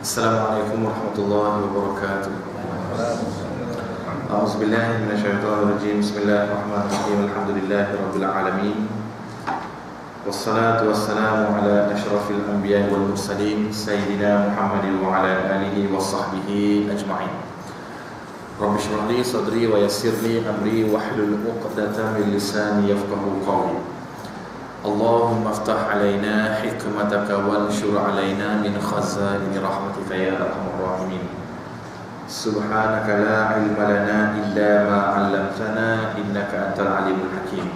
Assalamualaikum warahmatullahi wabarakatuh. A'udzubillahi minasyaitonirrajim. Bismillahirrahmanirrahim. Alhamdulillahirabbil alamin. Wassalatu wassalamu ala asyrafil anbiya'i wal mursalin sayyidina Muhammadin wa ala alihi wa sahbihi ajma'in. Rabbi shrah li sadri wa yassir li amri wahlul 'uqdatam min lisani yafqahu qawli. Allahumma aftah alaina hikmataka wanshur alaina min khazaini rahmatika ya arhamar rahimin. Subhanaka la ilma lana illa ma 'allamtana innaka antal alimul hakim.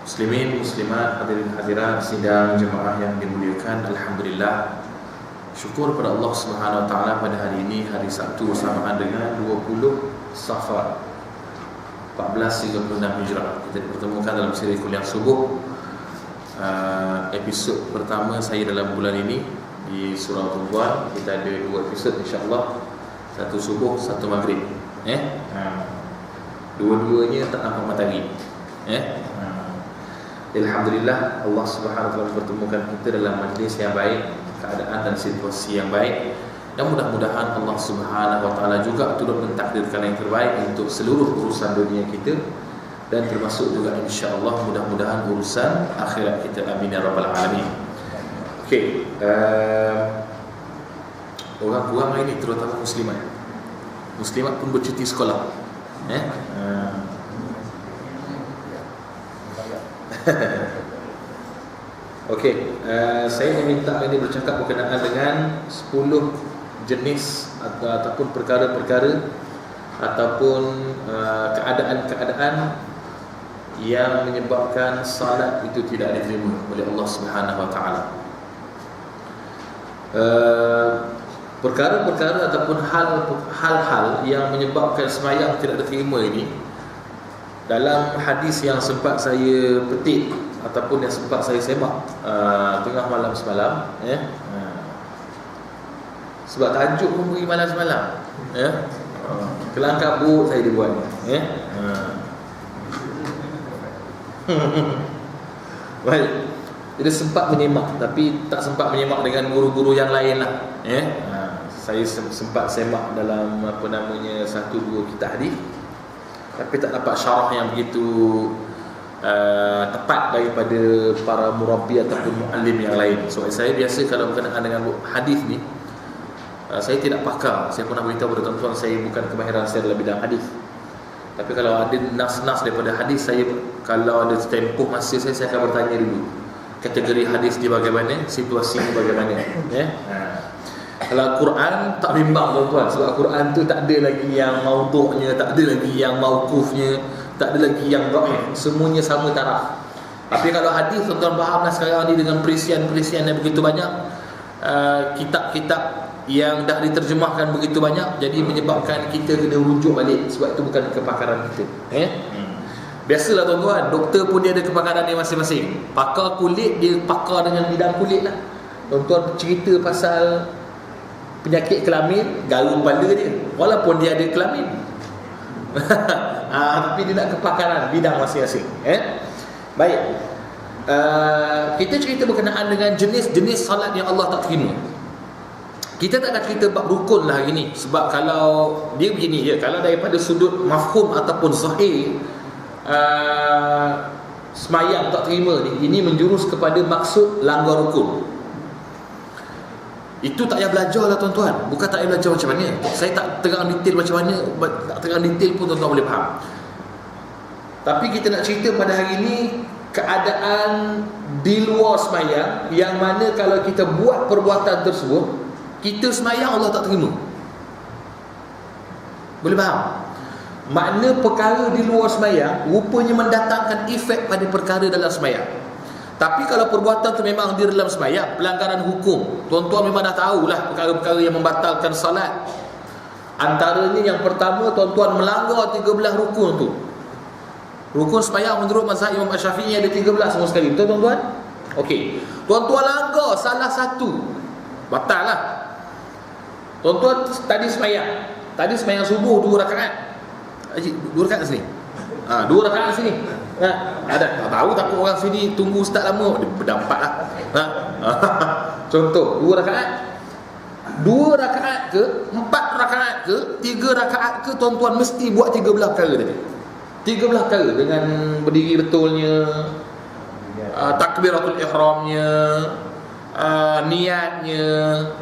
Muslimin, muslimat, hadirin hadirat sidang jemaah yang dimuliakan, alhamdulillah, syukur pada Allah Subhanahu wa taala pada hari ini, hari Sabtu bersamaan dengan 20 Safar 1436 Hijrah. Kita dipertemukan dalam siri kuliah subuh. Episod pertama saya dalam bulan ini di surah Al-Tuhan. Kita ada 2 episod insya-Allah. Satu subuh, satu maghrib. Dua-duanya tak nampak matahari. Alhamdulillah, Allah Subhanahu wa taala mempertemukan kita dalam majlis yang baik, keadaan dan situasi yang baik. Dan mudah-mudahan Allah Subhanahu wa taala juga turut mentakdirkan yang terbaik untuk seluruh urusan dunia kita, dan termasuk juga insya-Allah mudah-mudahan urusan akhirat kita. Amin ya rabbal alamin. Okey, orang-orang ini terutama muslimat pun bercuti sekolah. Okey, saya meminta ini bercakap berkenaan dengan 10 jenis ataupun perkara-perkara ataupun keadaan-keadaan yang menyebabkan salat itu tidak diterima oleh Allah Subhanahu wa taala. Perkara-perkara ataupun hal-hal yang menyebabkan sembahyang tidak diterima ini, dalam hadis yang sempat saya petik ataupun yang sempat saya semak tengah malam semalam, sebab tajuk pun beri malam semalam, kelang kabut saya dibuat ni, baik. Dia sempat menyemak, tapi tak sempat menyemak dengan guru-guru yang lain lah. Saya sempat semak dalam satu dua kitab hadis, tapi tak dapat syarah yang begitu tepat daripada para murabbi ataupun muallim yang lain. So saya biasa kalau berkenaan dengan hadis ni, saya tidak pakar. Saya pernah beritahu kepada tuan-tuan, saya bukan kemahiran saya dalam bidang hadis. Tapi kalau ada nas-nas daripada hadis, saya kalau ada tempoh masa saya akan bertanya dulu kategori hadis dia bagaimana, situasinya bagaimana. Kalau Al-Quran tak bimbang tuan-tuan, sebab Al-Quran tu tak ada lagi yang maudhu'nya, tak ada lagi yang mauqufnya, tak ada lagi yang dhaif, semuanya sama taraf. Tapi kalau hadis tuan-tuan fahamlah sekarang ni dengan perisian-perisian yang begitu banyak, kitab-kitab yang dah diterjemahkan begitu banyak, jadi menyebabkan kita kena rujuk balik, sebab itu bukan kepakaran kita. Biasalah tuan-tuan, doktor pun dia ada kepakaran dia masing-masing. Pakar kulit, dia pakar dengan bidang kulit lah. Tuan-tuan cerita pasal penyakit kelamin, garuk kepala dia, walaupun dia ada kelamin. Tapi dia nak kepakaran bidang masing-masing. Baik, kita cerita berkenaan dengan jenis-jenis salat yang Allah tak terima. Kita tak akan cerita bab rukun lah hari ni, sebab kalau dia begini je, kalau daripada sudut mafhum ataupun zahir, semayang tak terima ni, ini menjurus kepada maksud langgar rukun. Itu tak payah belajar lah tuan-tuan, bukan tak payah belajar macam mana. Saya tak terang detail macam mana, tak terang detail pun tuan-tuan boleh faham. Tapi kita nak cerita pada hari ini keadaan di luar semayang, yang mana kalau kita buat perbuatan tersebut, kita semayang Allah tak terima. Boleh faham? Makna perkara di luar semayang rupanya mendatangkan efek pada perkara dalam semayang. Tapi kalau perbuatan tu memang di dalam semayang, pelanggaran hukum, tuan-tuan memang dah tahulah perkara-perkara yang membatalkan salat. Antaranya yang pertama, tuan-tuan melanggar 13 rukun tu. Rukun semayang menurut mazhab Imam Syafi'i ada 13 semua sekali, betul tuan-tuan? Okey, tuan-tuan langgar salah satu, batal lah. Tuan-tuan tadi semayang subuh 2 rakaat. Haji, 2 rakaat sini. 2 rakaat sini. Ada tahu takut orang sini tunggu ustaz lama, dia berdampak lah. Contoh, 2 rakaat. 2 rakaat ke, 4 rakaat ke, 3 rakaat ke, tuan-tuan mesti buat 13 perkara tadi. 13 perkara dengan berdiri betulnya, takbiratul ihramnya, niatnya,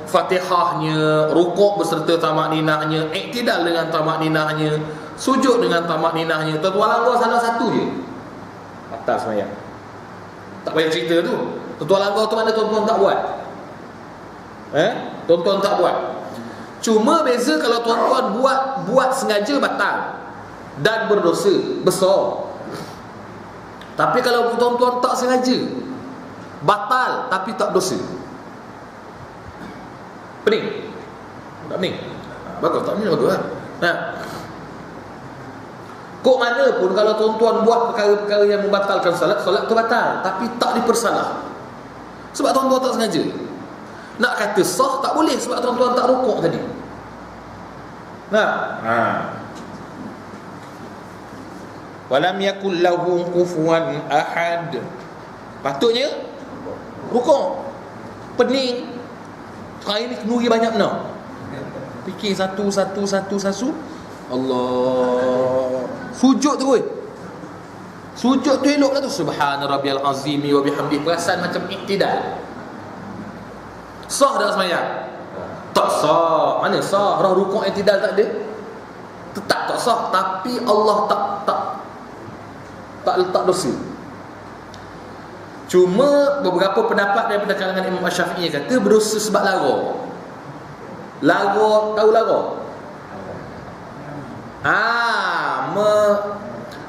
Fatihahnya, rukuk beserta tamak ninahnya, iktidal dengan tamak ninahnya, sujud dengan tamak ninahnya. Tuan-tuan langgar salah satu je, batal sembahyang. Tak payah cerita tu. Tuan-tuan langgar tu mana tuan-tuan tak buat? Tuan-tuan tak buat. Cuma beza kalau tuan-tuan buat sengaja, batal dan berdosa besar. Tapi kalau tuan-tuan tak sengaja, batal tapi tak dosa. Pening? Tak pening? Bagus, tak pening bagus lah. Kok mana pun kalau tuan-tuan buat perkara-perkara yang membatalkan solat, solat tu batal, tapi tak dipersalah. Sebab tuan-tuan tak sengaja. Nak kata sah tak boleh sebab tuan-tuan tak rukuk tadi. Walam yakul lahu kufuwan ahad. Patutnya rukuk. Pening. Hari ni kenuri banyak benar. Fikir satu. Allah. Sujud tu. Sujud tu elok lah tu. Subhana rabbiyal azimi wa bihamdi. Perasan macam iktidal. Sah dah sembahyang? Tak sah. Mana sah? Roh rukuk iktidal tak ada. Tetap tak sah. Tapi Allah tak letak dosa. Cuma beberapa pendapat daripada kalangan Imam Syafi'i kata berdosa sebab lara. Tahu lara?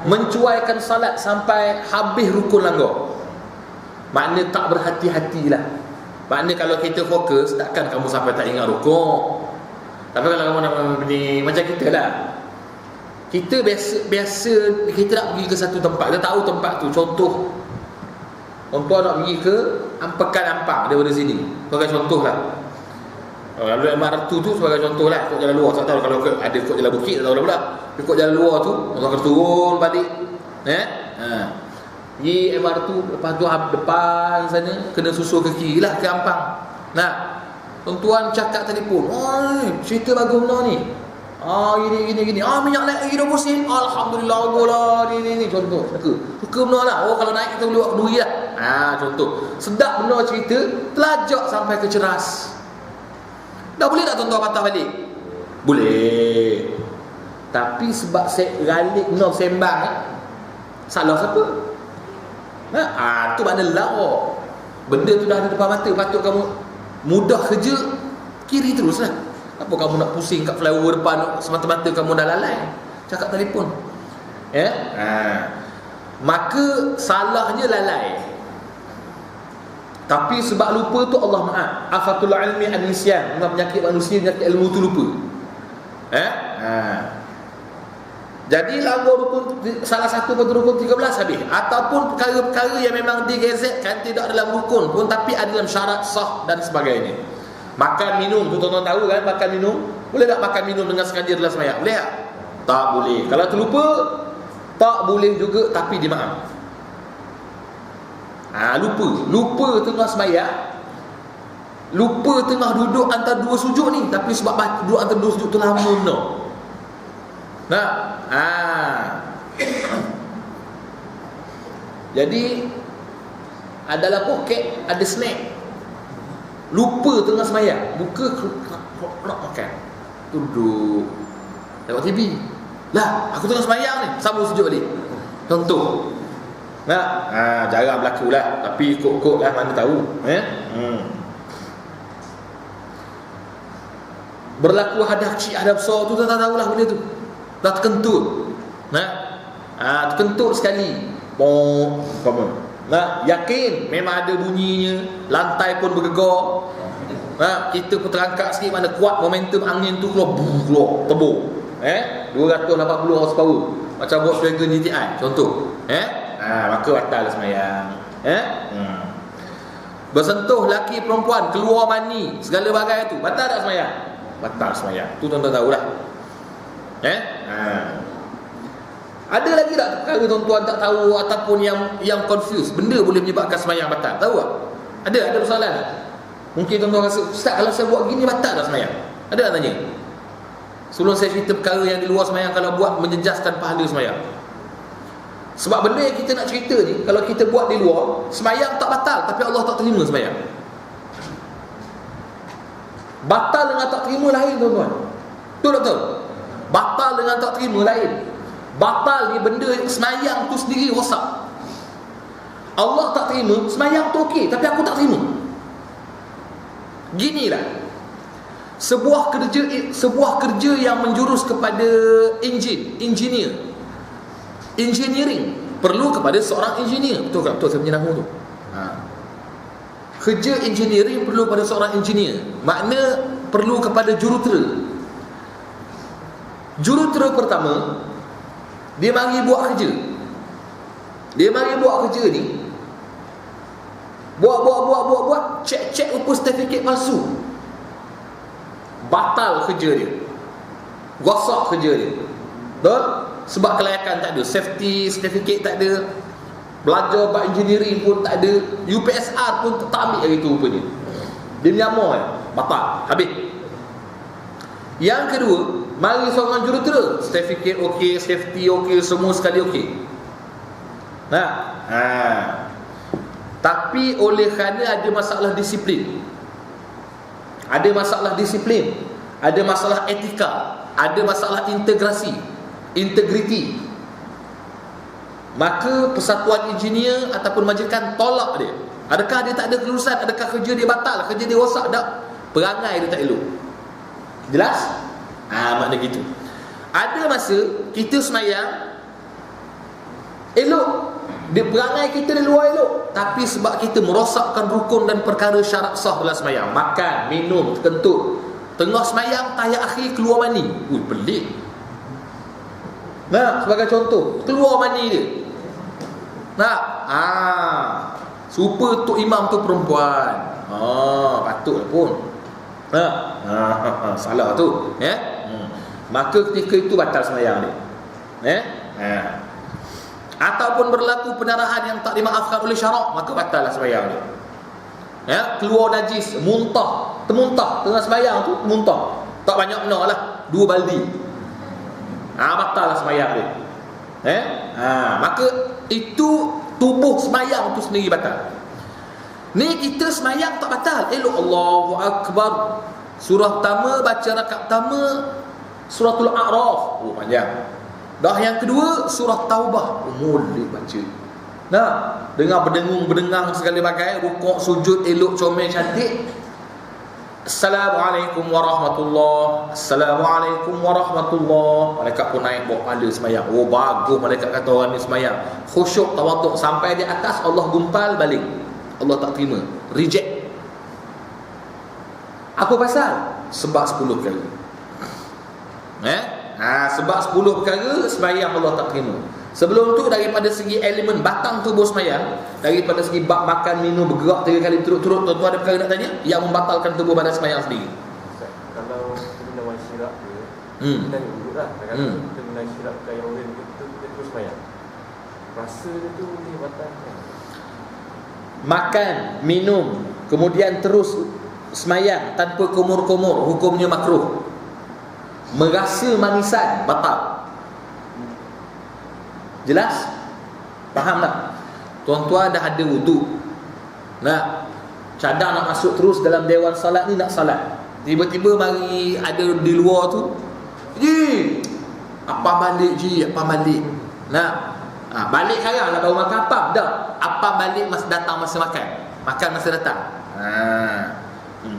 Mencuaikan salat sampai habis rukun langgar. Makna tak berhati-hatilah. Makna kalau kita fokus, takkan kamu sampai tak ingat rukun. Tapi kalau kamu nak ni macam kita lah. Kita biasa kita nak pergi ke satu tempat, kita tahu tempat tu. Contoh, tuan-tuan nak pergi ke Pekan Ampang daripada sini, sebagai contoh lah. Lalu MRT tu sebagai contoh lah. Ikut jalan luar, tak tahu kalau ada ikut jalan bukit, tak tahu lah pula. Ikut jalan luar tu, orang kena turun balik. Pergi MRT, lepas tu depan sana kena susul ke kiri lah ke Ampang. Tuan-tuan cakap telefon, cerita bagus benar ni. Gini. Minyak naik lagi 20 sen. Alhamdulillah, Allah ni contoh. Suka benar lah. Kalau naik kita boleh buat keduri lah. Contoh. Sedap benar cerita, telajak sampai ke Ceras. Dah boleh tak tuan-tuan patah balik? Boleh. Tapi sebab saya galik benar sembang, salah siapa? Tu makna lara. Benda tu dah ada depan mata, patut kamu mudah kerja, kiri terus lah. Apa kamu nak pusing kat flyover depan semata-mata kamu dah lalai cakap telefon? Maka salahnya lalai. Tapi sebab lupa tu Allah maaf. Afatul ilmi an-nisyan. Penyakit manusia, penyakit ilmu tu lupa. Jadi langgar rukun, salah satu rukun 13 habis. Ataupun perkara-perkara yang memang digezetkan tidak dalam rukun pun, tapi ada dalam syarat sah dan sebagainya. Makan minum tu tuan-tuan tahu kan, makan minum. Boleh tak makan minum dengan sengaja dalam sembahyang? Boleh tak? Tak boleh. Kalau terlupa, tak boleh juga, tapi dimaaf. Lupa tengah sembahyang, lupa tengah duduk antara dua sujud ni, tapi sebab duduk antara dua sujud tu lama benar. Jadi adalah poket, ada snack. Lupa tengah sembahyang, buka nak makan, duduk tengok TV. Lah, aku tengah sembahyang ni, sambung sujud balik. Contoh. Jarang berlaku lah, tapi ikut-ikut lah, mana tahu. Berlaku hadap kecil, hadap besar tu tak tahulah benda tu. Dah terkentut. Terkentut sekali. Yakin memang ada bunyinya, lantai pun bergegar. Kita pun terangkat sikit, mana kuat momentum angin tu, keluar tebur. 280 horsepower macam Volkswagen GTI contoh. Maka batal sembahyang. Bersentuh laki perempuan, keluar mani, segala bagai tu, batal tak sembahyang? Batal sembahyang. Tu tuan-tuan tahulah. Ada lagi tak perkara tuan-tuan tak tahu ataupun yang confused, benda boleh menyebabkan sembahyang batal? Tahu tak? Ada persoalan? Mungkin tuan-tuan rasa, Ustaz kalau saya buat gini batal tak semayang? Ada tak tanya? Sebelum saya cerita perkara yang di luar semayang, kalau buat menjejaskan pahala semayang. Sebab benda yang kita nak cerita ni, kalau kita buat di luar, semayang tak batal, tapi Allah tak terima semayang. Batal dengan tak terima lain tuan-tuan. Betul tak betul? Batal dengan tak terima lain. Batal ni benda semayang tu sendiri rosak. Allah tak terima, semayang tu okey, tapi aku tak terima. Ginilah sebuah kerja yang menjurus kepada engineering perlu kepada seorang engineer. Betul tak? Betul saya punya nama tu. Kerja engineering perlu pada seorang engineer. Makna perlu kepada jurutera. Jurutera pertama, dia mari buat kerja. Dia mari buat kerja ni, buat, cek rupa sertifikat palsu. Batal kerja dia, rosak kerja dia. Betul? Sebab kelayakan tak ada, safety certificate tak ada, belajar buat engineering pun tak ada, UPSR pun tak ambil hari tu rupanya. Dia menyamar, batal, habis. Yang kedua, mari seorang jurutera, certificate okey, safety okey, semua sekali okey. Tapi oleh kerana ada masalah disiplin, ada masalah etika, ada masalah integriti, maka persatuan engineer ataupun majikan tolak dia. Adakah dia tak ada kelulusan? Adakah kerja dia batal? Kerja dia rosak? Tak. Perangai dia tak elok. Jelas? Makna gitu. Ada masa kita semayang elok, dia perangai kita di luar elok, tapi sebab kita merosakkan rukun dan perkara syarat sah dalam semayang, makan, minum, kentut, tengah semayang tahiyat akhir keluar mani. Pelik. Sebagai contoh, keluar mani dia. Super tok imam tu perempuan. Patutlah pun. Salah tu, maka ketika itu batal semayang dia. Ataupun berlaku pendarahan yang tak dimaafkan oleh syarak, maka batallah semayang dia. Keluar najis, termuntah tengah semayang tu, muntah. Tak banyak benar lah, 2 baldi. Batallah semayang dia. Maka itu tubuh semayang tu sendiri batal. Ni kita semayang tak batal, elok Allahu Akbar, surah pertama, baca rakaat pertama suratul A'raf, panjang. Dah yang kedua surah Taubah, molek baca. Dengar berdengung-berdengang segala bagai, rukuk sujud elok comel cantik. Assalamualaikum warahmatullahi, Assalamualaikum warahmatullahi. Malaikat pun naik bawa kepala semayang. Bagus malaikat kata orang ni semayang, khusyuk, tawaduk. Sampai di atas Allah gumpal balik, Allah tak terima, reject. Apa pasal? Sebab 10 perkara. Sebab 10 perkara semayang Allah tak terima. Sebelum tu daripada segi elemen batang tubuh semayang, daripada segi bab makan, minum, bergerak 3 kali turut-turut, tuan-tuan ada perkara nak tanya yang membatalkan tubuh badan semayang sendiri? Kalau kita minum syirak dia, kita tanya dulu lah. Kadang-kadang kita minum syirak yang orang kita terus semayang, rasa dia tu boleh batalkan. Makan, minum, kemudian terus semayang tanpa kumur-kumur, hukumnya makruh. Merasa manisan, batal. Jelas? Faham tak? Tuan-tuan dah ada wudu, cadang nak masuk terus dalam dewan salat ni, nak salat, tiba-tiba mari ada di luar tu, apa balik balik sekarang lah baru makan apa balik masa datang, masa makan masa datang.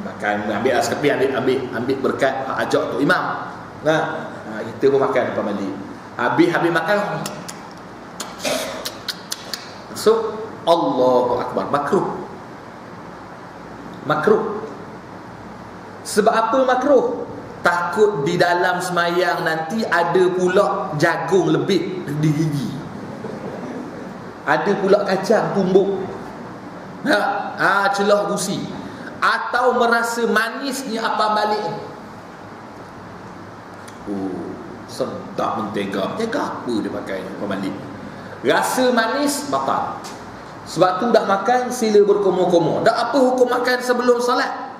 Makan, ambil askapi, ambil berkat, ajak tok imam. Kita pun makan apa balik. Habis makan, so Allahu Akbar, makruh. Sebab apa makruh? Takut di dalam semayang nanti ada pula jagung lebih di gigi, ada pula kacang tumbuk, celah gusi, atau merasa manisnya apa balik. Sedap mentega apa dia pakai apa balik, rasa manis, batal. Sebab tu dah makan sila berkumur-kumur. Dah apa hukum makan sebelum salat?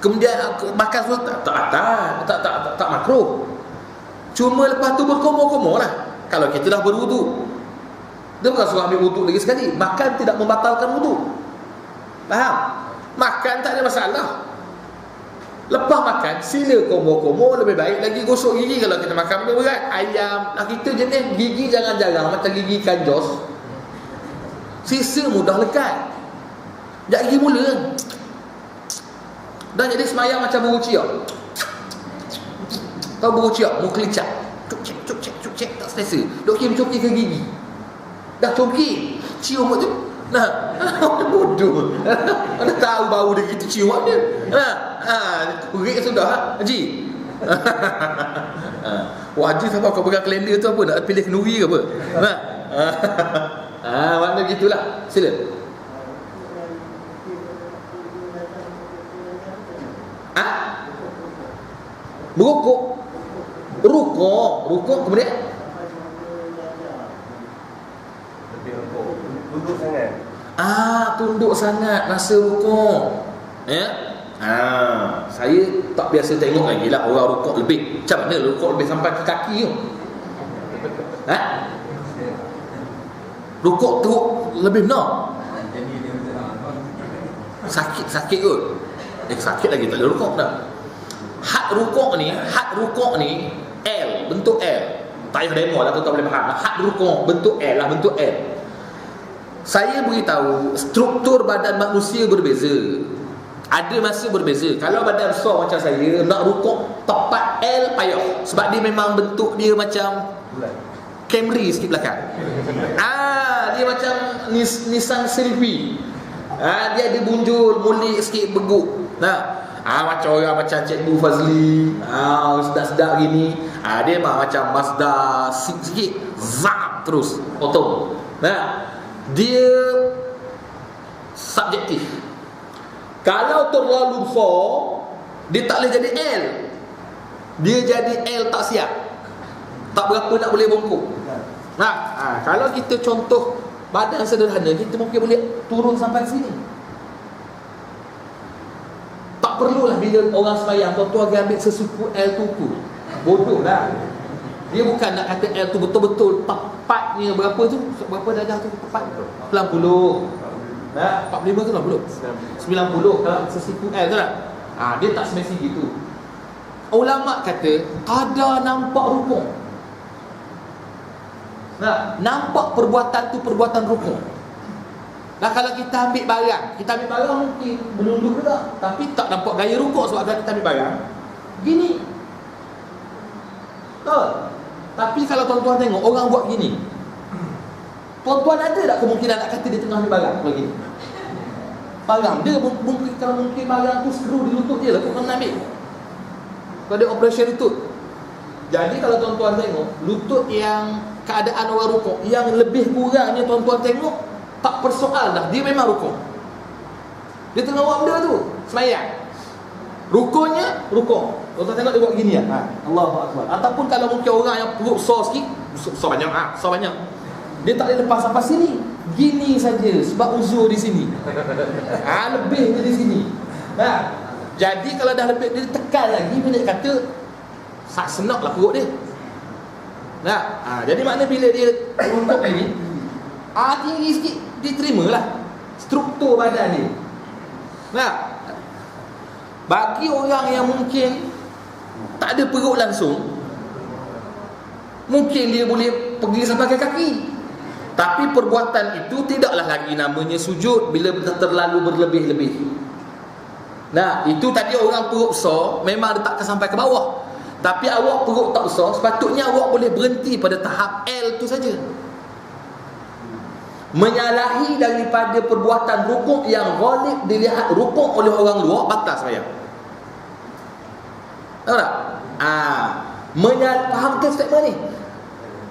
kemudian makan tak makruh. Cuma lepas tu berkomor-komor lah. Kalau kita dah berwuduk, dia bukan suruh ambil wuduk lagi sekali. Makan tidak membatalkan wuduk. Faham? Makan tak ada masalah. Lepas makan sila komor-komor, lebih baik lagi gosok gigi. Kalau kita makan benda berat, ayam, kita jenis gigi jangan jarang macam gigi kanjos. Sisa mudah lekat. Jak gigi mula. Dan jadi semayang macam buru ciak. Tahu buru ciak, mu kelicak. Cuk cek tak selesa. Dok kim coki ke gigi. Dah coki, cium tu. Nah, bodoh. Mana tahu bau dia gitu cium dia. Kurik sudah haji. Wah, haji sampai kau pegang kalender tu apa? Nak pilih kenduri ke apa? Makna gitulah. Sila. Rukuk kemudian lebih rukuk, tunduk sangat. Tunduk sangat masa rukuk. Ya. Saya tak biasa tengok lagi lah orang rukuk lebih. Macam mana rukuk lebih sampai ke kaki tu? Rukuk teruk lebih benar. Sakit kot. Sakit lagi tak ada rukuk dah. Had rukuk ni L, bentuk L. Tak payah demo lah, tu tak boleh faham. Had rukuk bentuk L lah, bentuk L. Saya beritahu struktur badan manusia berbeza. Ada masa berbeza. Kalau badan besar macam saya, nak rukuk tepat L payah. Sebab dia memang bentuk dia macam Camry sikit belakang. Dia macam Nissan Sylphy. Dia ada bunjul, mulik sikit, beguk. Macam orang macam Cikgu Fazli, sedap-sedap gini. Dia macam Mazda sikit, zap terus potong. Dia subjektif. Kalau terlalu besar, dia tak boleh jadi L. Dia jadi L tak siap. Tak berapa nak boleh bongkok. Kalau kita contoh badan sederhana, kita mungkin boleh turun sampai sini. Tak perlulah bila orang sembahyang tuan-tuan ambil sesuku L tuku. Bodoh lah. Dia bukan nak kata L tu betul-betul tepatnya berapa tu? Berapa darjah tu tepat? 90. 45 tu 90 kalau sesuku L tu tak? Dia tak semesti gitu. Ulama kata kadar nampak rukuk. Nampak perbuatan tu perbuatan rukuk. Kalau kita ambil barang mungkin menunduk juga, tapi tak nampak gaya rukuk sebab kalau kita ambil barang gini. Tapi kalau tuan-tuan tengok orang buat gini, tuan-tuan ada tak kemungkinan nak kata dia tengah ambil barang lagi? Barang dia mungkin, kalau mungkin barang tu skru di lutut dia lah, kau nak ambil. Kalau dia operation lutut. Jadi kalau tuan-tuan tengok lutut yang keadaan orang rukuk, yang lebih kurangnya tuan-tuan tengok tak persoal dah, dia memang rukuk. Dia tengah buat benda tu semayang, rukuknya rukuk. Tuan-tuan tengok dia buat gini lah. Allahu Akbar. Ataupun kalau mungkin orang yang perut besar sikit, besar banyak, dia tak boleh lepas sampai sini, gini saja sebab uzur di sini. Lebih di sini. Jadi kalau dah lebih, dia tekan lagi, dia kata senak lah perut dia. Jadi makna bila dia rukuk ni tinggi sikit, dia terimalah struktur badan dia. Bagi orang yang mungkin tak ada perut langsung, mungkin dia boleh pergi sampai ke kaki. Tapi perbuatan itu tidaklah lagi namanya sujud bila terlalu berlebih-lebih. Itu tadi orang perut besar memang letakkan sampai ke bawah. Tapi awak perut tak besar, sepatutnya awak boleh berhenti pada tahap L tu saja. Menyalahi daripada perbuatan rukuk yang ghalib dilihat rukuk oleh orang luar, batal sembahyang. Tahu tak? Faham ke statement ni?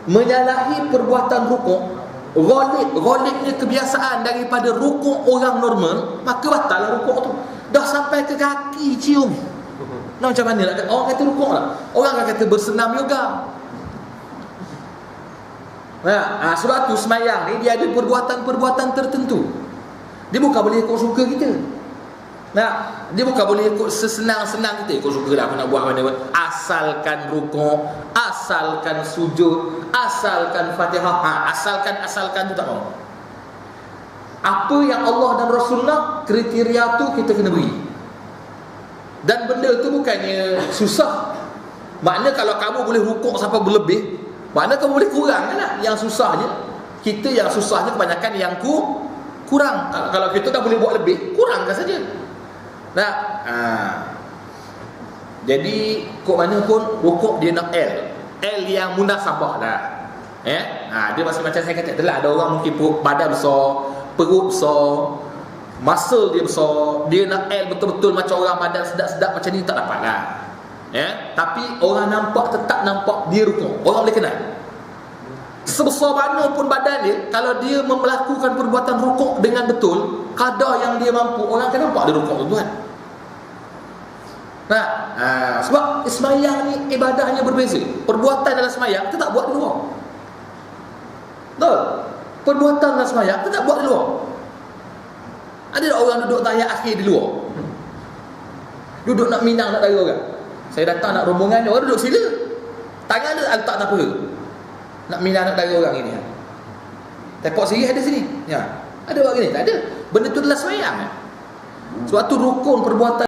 Menyalahi perbuatan rukuk ghalibnya kebiasaan daripada rukuk orang normal, maka batal lah rukuk tu. Dah sampai ke kaki cium. Macam mana nak kata? Orang kata rukuk lah. Orang akan kata bersenam yoga. Sebab tu semayang ni dia ada perbuatan-perbuatan tertentu. Dia bukan boleh ikut suka kita. Nah, dia bukan boleh ikut sesenang-senang kita. Ikut suka lah aku nak buat mana pun. Asalkan rukuk, asalkan sujud, asalkan Fatihah. Asalkan tu tak mau. Apa yang Allah dan Rasul nak, kriteria tu kita kena beri. Dan benda tu bukannya susah. Maknanya kalau kamu boleh rukuk sampai berlebih, maknanya kamu boleh kurang kan lah. Yang susahnya, kita yang susahnya kebanyakan yang kurang. Kalau kita dah boleh buat lebih, kurangkan saja. Nah, jadi kok mana pun rukuk dia nak L yang munasabah lah. Dia masih macam saya kata itulah, ada orang mungkin badan besar, perut besar, muscle dia besar, dia nak L betul-betul macam orang badan sedap-sedap macam ni, tak dapat lah. Tapi orang tetap nampak dia rukuk, orang boleh kenal. Sebesar mana pun badan dia, kalau dia melakukan perbuatan rukuk dengan betul, kadar yang dia mampu, orang akan nampak dia rukuk tuan. Sebab sembahyang ni ibadahnya berbeza. Perbuatan dalam sembahyang kita tak buat di luar. Betul? Perbuatan dalam sembahyang kita tak buat di luar. Ada tak orang duduk tahiyat akhir di luar? Duduk nak minang nak dara orang. Saya datang nak rombongan, orang duduk sila. Tangan dia letak tak apa. Nak minang nak dara orang ini. Tepok sini ada sini. Ada orang gini? Tak ada. Benda tu adalah sembahyang. Sebab tu rukun perbuatan